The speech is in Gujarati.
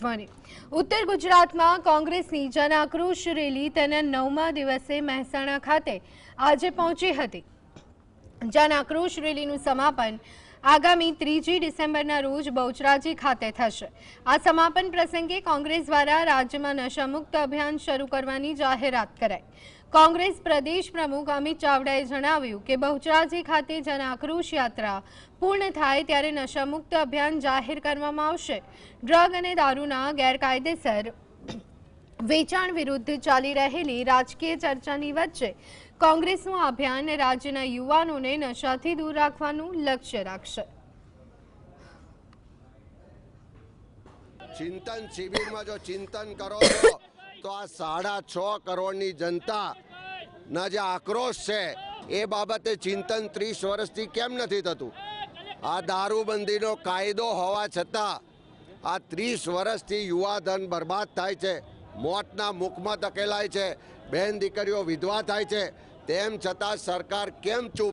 મહત્વની ઉત્તર ગુજરાતમાં કોંગ્રેસની જન આક્રોશ રેલી તેના 9મા દિવસે મહેસાણા ખાતે આજે પહોંચી હતી। જન આક્રોશ રેલીનું સમાપન આગામી 3 ડિસેમ્બરના રોજ બહુચરાજી ખાતે થશે। આ સમાપન પ્રસંગે કોંગ્રેસ દ્વારા રાજ્યમાં નશામુક્ત અભિયાન શરૂ કરવાની જાહેરાત કરાઈ। કોંગ્રેસ પ્રદેશ પ્રમુખ અમિત ચાવડાએ જણાવ્યું કે બહુચરાજી ખાતે જન આક્રોશ યાત્રા પૂર્ણ થાય ત્યારે નશામુક્ત અભિયાન જાહેર કરવામાં આવશે। ડ્રગ અને દારૂના ગેરકાયદેસર વેચાણ વિરુદ્ધ ચાલી રહેલી રાજકીય ચર્ચાની વચ્ચે કોંગ્રેસનું અભિયાન રાજ્યના યુવાનોને નશાથી દૂર રાખવાનું લક્ષ્ય રાખશે। ચિંતન શિબિરમાં જો ચિંતન કરો છો તો આ 6.5 કરોડની જનતાના જે આક્રોશ છે એ બાબતે ચિંતન 30 વર્ષથી કેમ નથી થતું? આ દારૂબંધીનો કાયદો હોવા છતાં આ 30 વર્ષથી યુવાધન બરબાદ થાય છે, મોતના મુખમાં ધકેલાય છે, બહેન દીકરીઓ વિધવા થાય છે, તેમ છતાં સરકાર કેમ ચૂપ?